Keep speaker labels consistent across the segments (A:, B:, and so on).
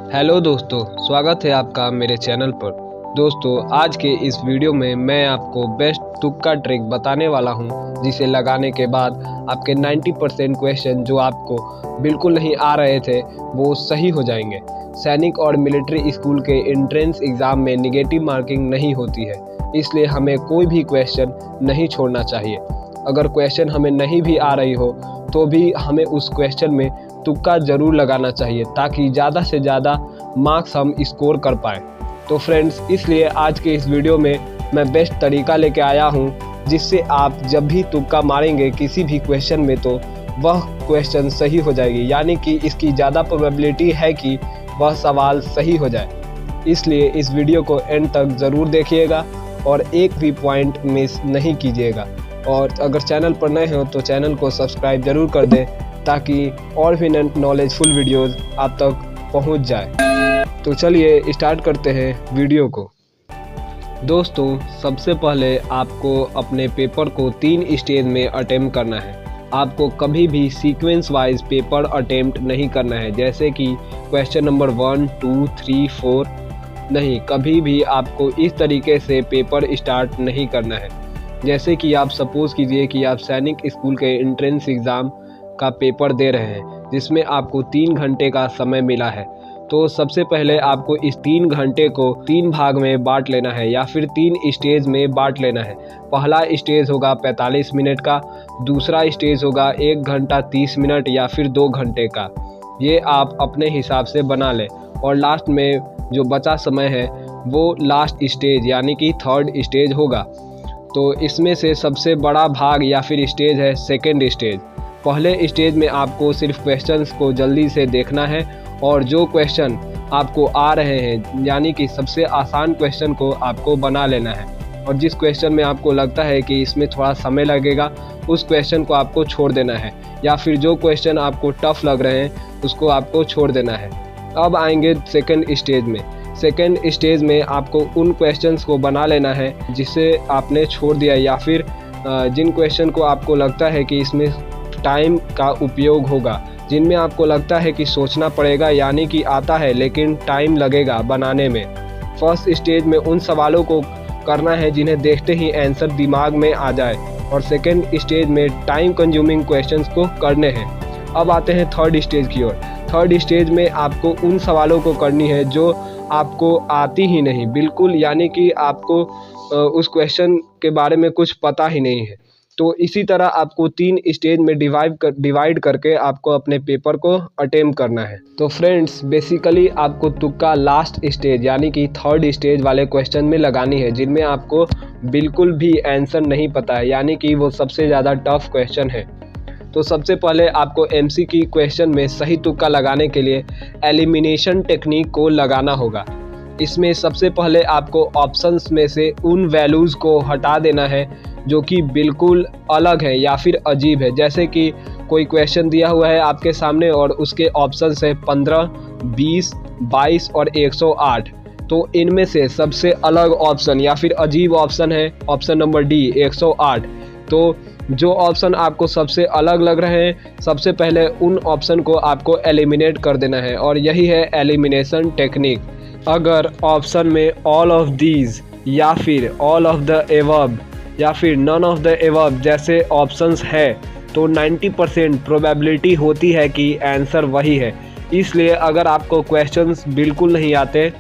A: Hello दोस्तों, स्वागत है आपका मेरे चैनल पर। दोस्तों, आज के इस वीडियो में मैं आपको बेस्ट तुक्का ट्रिक बताने वाला हूं, जिसे लगाने के बाद आपके 90% क्वेश्चन जो आपको बिल्कुल नहीं आ रहे थे वो सही हो जाएंगे। सैनिक और मिलिट्री स्कूल के एंट्रेंस एग्ज़ाम में नेगेटिव मार्किंग नहीं होती है, इसलिए हमें कोई भी क्वेश्चन नहीं छोड़ना चाहिए। अगर क्वेश्चन हमें नहीं भी आ रही हो तो भी हमें उस क्वेश्चन में तुक्का ज़रूर लगाना चाहिए, ताकि ज़्यादा से ज़्यादा मार्क्स हम स्कोर कर पाएँ। तो फ्रेंड्स, इसलिए आज के इस वीडियो में मैं बेस्ट तरीका लेके आया हूँ, जिससे आप जब भी तुक्का मारेंगे किसी भी क्वेश्चन में तो वह क्वेश्चन सही हो जाएगी, यानी कि इसकी ज़्यादा प्रोबेबिलिटी है कि वह सवाल सही हो जाए। इसलिए इस वीडियो को एंड तक ज़रूर देखिएगा और एक भी पॉइंट मिस नहीं कीजिएगा। और अगर चैनल पर नए हो तो चैनल को सब्सक्राइब ज़रूर कर दें, ताकि और भी नॉलेजफुल वीडियोस आप तक पहुंच जाए। तो चलिए स्टार्ट करते हैं वीडियो को। दोस्तों, सबसे पहले आपको अपने पेपर को 3 स्टेज में अटेम्प्ट करना है। आपको कभी भी सीक्वेंस वाइज पेपर अटेम्प्ट नहीं करना है, जैसे कि क्वेश्चन नंबर 1, 2, 3, 4 नहीं, कभी भी आपको इस तरीके से पेपर स्टार्ट नहीं करना है। जैसे कि आप सपोज़ कीजिए कि आप सैनिक स्कूल के एंट्रेंस एग्ज़ाम का पेपर दे रहे हैं, जिसमें आपको 3 घंटे का समय मिला है। तो सबसे पहले आपको इस 3 घंटे को 3 भाग में बांट लेना है, या फिर 3 स्टेज में बांट लेना है। पहला स्टेज होगा 45 मिनट का, दूसरा स्टेज होगा 1 घंटा 30 मिनट या फिर 2 घंटे का। ये आप अपने हिसाब से बना लें। और लास्ट में जो बचा समय है वो लास्ट स्टेज यानी कि 3rd स्टेज होगा। तो इसमें से सबसे बड़ा भाग या फिर स्टेज है 2nd स्टेज। पहले स्टेज में आपको सिर्फ क्वेश्चंस को जल्दी से देखना है, और जो क्वेश्चन आपको आ रहे हैं यानी कि सबसे आसान क्वेश्चन को आपको बना लेना है, और जिस क्वेश्चन में आपको लगता है कि इसमें थोड़ा समय लगेगा उस क्वेश्चन को आपको छोड़ देना है, या फिर जो क्वेश्चन आपको टफ लग रहे हैं उसको आपको छोड़ देना है। अब आएंगे 2nd स्टेज में। 2nd स्टेज में आपको उन क्वेश्चंस को बना लेना है जिसे आपने छोड़ दिया, या फिर जिन क्वेश्चन को आपको लगता है कि इसमें टाइम का उपयोग होगा, जिनमें आपको लगता है कि सोचना पड़ेगा, यानी कि आता है लेकिन टाइम लगेगा बनाने में। फर्स्ट स्टेज में उन सवालों को करना है जिन्हें देखते ही आंसर दिमाग में आ जाए, और 2nd स्टेज में टाइम कंज्यूमिंग क्वेश्चंस को करने हैं। अब आते हैं 3rd स्टेज की ओर। 3rd स्टेज में आपको उन सवालों को करनी है जो आपको आती ही नहीं बिल्कुल, यानी कि आपको उस क्वेश्चन के बारे में कुछ पता ही नहीं है। तो इसी तरह आपको 3 स्टेज में डिवाइड करके आपको अपने पेपर को अटेम्प्ट करना है। तो फ्रेंड्स, बेसिकली आपको तुक्का लास्ट स्टेज यानी कि 3rd स्टेज वाले क्वेश्चन में लगानी है, जिनमें आपको बिल्कुल भी आंसर नहीं पता है, यानी कि वो सबसे ज़्यादा टफ क्वेश्चन है। तो सबसे पहले आपको एमसीक्यू क्वेश्चन में सही तुक्का लगाने के लिए एलिमिनेशन टेक्निक को लगाना होगा। इसमें सबसे पहले आपको ऑप्शंस में से उन वैल्यूज़ को हटा देना है जो कि बिल्कुल अलग है या फिर अजीब है। जैसे कि कोई क्वेश्चन दिया हुआ है आपके सामने और उसके ऑप्शंस है 15, 20, 22 और 108। तो इनमें से सबसे अलग ऑप्शन या फिर अजीब ऑप्शन है ऑप्शन नंबर डी, 108। तो जो ऑप्शन आपको सबसे अलग लग रहे हैं, सबसे पहले उन ऑप्शन को आपको एलिमिनेट कर देना है, और यही है एलिमिनेशन टेक्निक। अगर ऑप्शन में ऑल ऑफ दीज या फिर ऑल ऑफ द एबव या फिर नन ऑफ द एबव जैसे ऑप्शंस है, तो 90% प्रोबेबिलिटी होती है कि आंसर वही है। इसलिए अगर आपको क्वेश्चंस बिल्कुल नहीं आते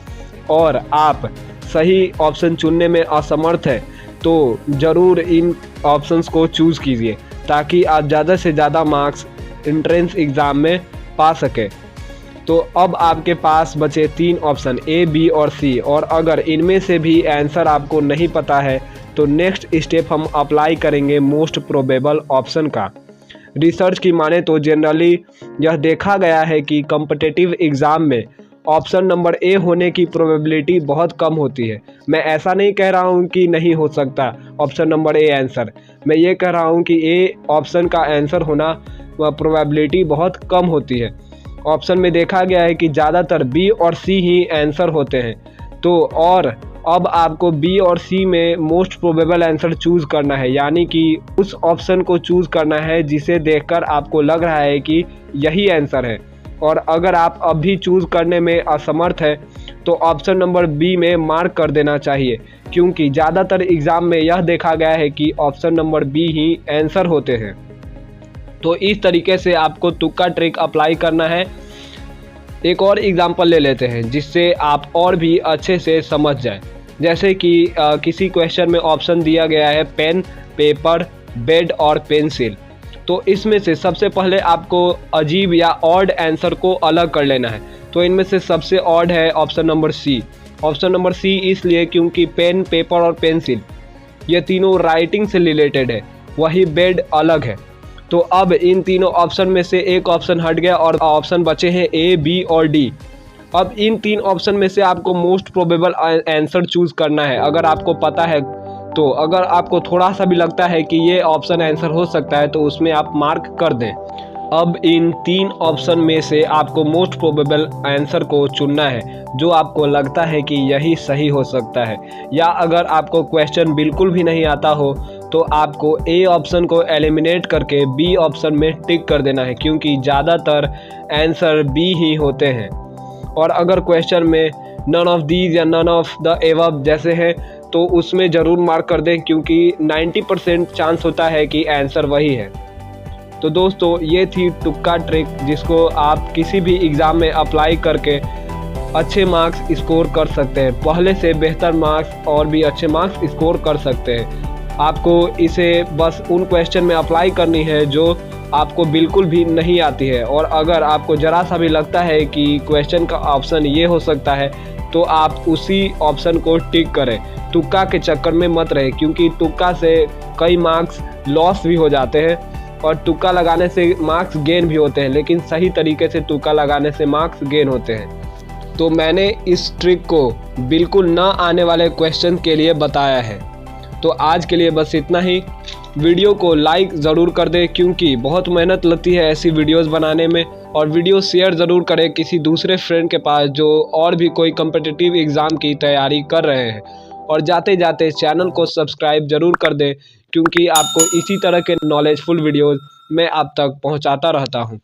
A: और आप सही ऑप्शन चुनने में असमर्थ है, तो ज़रूर इन ऑप्शंस को चूज़ कीजिए, ताकि आप ज़्यादा से ज़्यादा मार्क्स एंट्रेंस एग्ज़ाम में पा सकें। तो अब आपके पास बचे 3 ऑप्शन ए, बी और सी, और अगर इनमें से भी आंसर आपको नहीं पता है तो नेक्स्ट स्टेप हम अप्लाई करेंगे मोस्ट प्रोबेबल ऑप्शन का। रिसर्च की माने तो जनरली यह देखा गया है कि कॉम्पिटिटिव एग्ज़ाम में ऑप्शन नंबर ए होने की प्रोबेबिलिटी बहुत कम होती है। मैं ऐसा नहीं कह रहा हूँ कि नहीं हो सकता ऑप्शन नंबर ए आंसर, मैं ये कह रहा हूँ कि ए ऑप्शन का आंसर होना प्रोबेबिलिटी बहुत कम होती है। ऑप्शन में देखा गया है कि ज़्यादातर बी और सी ही आंसर होते हैं। तो और अब आपको बी और सी में मोस्ट प्रोबेबल आंसर चूज़ करना है, यानी कि उस ऑप्शन को चूज़ करना है जिसे देखकर आपको लग रहा है कि यही आंसर है। और अगर आप अभी चूज़ करने में असमर्थ है तो ऑप्शन नंबर बी में मार्क कर देना चाहिए, क्योंकि ज़्यादातर एग्ज़ाम में यह देखा गया है कि ऑप्शन नंबर बी ही आंसर होते हैं। तो इस तरीके से आपको तुक्का ट्रिक अप्लाई करना है। एक और एग्जांपल ले लेते हैं जिससे आप और भी अच्छे से समझ जाएं। जैसे कि किसी क्वेश्चन में ऑप्शन दिया गया है पेन, पेपर, बेड और पेंसिल। तो इसमें से सबसे पहले आपको अजीब या ऑड आंसर को अलग कर लेना है। तो इनमें से सबसे ऑड है option number C. Option number C इसलिए क्योंकि पेन, पेपर और पेंसिल ये तीनों राइटिंग से रिलेटेड है, वही बेड अलग है। तो अब इन तीनों ऑप्शन में से एक ऑप्शन हट गया और ऑप्शन बचे हैं ए, बी और डी। अब इन तीन ऑप्शन में से आपको मोस्ट प्रोबेबल आंसर चूज करना है। अगर आपको पता है तो अगर आपको थोड़ा सा भी लगता है कि ये ऑप्शन आंसर हो सकता है तो उसमें आप मार्क कर दें। अब इन तीन ऑप्शन में से आपको मोस्ट प्रोबेबल आंसर को चुनना है जो आपको लगता है कि यही सही हो सकता है। या अगर आपको क्वेश्चन बिल्कुल भी नहीं आता हो तो आपको ए ऑप्शन को एलिमिनेट करके बी ऑप्शन में टिक कर देना है, क्योंकि ज़्यादातर आंसर बी ही होते हैं। और अगर क्वेश्चन में नन ऑफ दीज या नन ऑफ द एबव जैसे हैं तो उसमें ज़रूर मार्क कर दें, क्योंकि 90% चांस होता है कि आंसर वही है। तो दोस्तों ये थी तुक्का ट्रिक जिसको आप किसी भी एग्ज़ाम में अप्लाई करके अच्छे मार्क्स स्कोर कर सकते हैं, पहले से बेहतर मार्क्स और भी अच्छे मार्क्स स्कोर कर सकते हैं। आपको इसे बस उन क्वेश्चन में अप्लाई करनी है जो आपको बिल्कुल भी नहीं आती है। और अगर आपको ज़रा सा भी लगता है कि क्वेश्चन का ऑप्शन ये हो सकता है तो आप उसी ऑप्शन को टिक करें। तुक्का के चक्कर में मत रहे, क्योंकि तुक्का से कई मार्क्स लॉस भी हो जाते हैं और तुक्का लगाने से मार्क्स गेन भी होते हैं, लेकिन सही तरीके से तुक्का लगाने से मार्क्स गेन होते हैं। तो मैंने इस ट्रिक को बिल्कुल ना आने वाले क्वेश्चन के लिए बताया है। तो आज के लिए बस इतना ही। वीडियो को लाइक ज़रूर कर दें, क्योंकि बहुत मेहनत लगती है ऐसी वीडियोस बनाने में। और वीडियो शेयर ज़रूर करें किसी दूसरे फ्रेंड के पास जो और भी कोई कम्पिटिटिव एग्ज़ाम की तैयारी कर रहे हैं। और जाते जाते चैनल को सब्सक्राइब ज़रूर कर दें, क्योंकि आपको इसी तरह के नॉलेजफुल वीडियोज़ मैं आप तक पहुंचाता रहता हूं।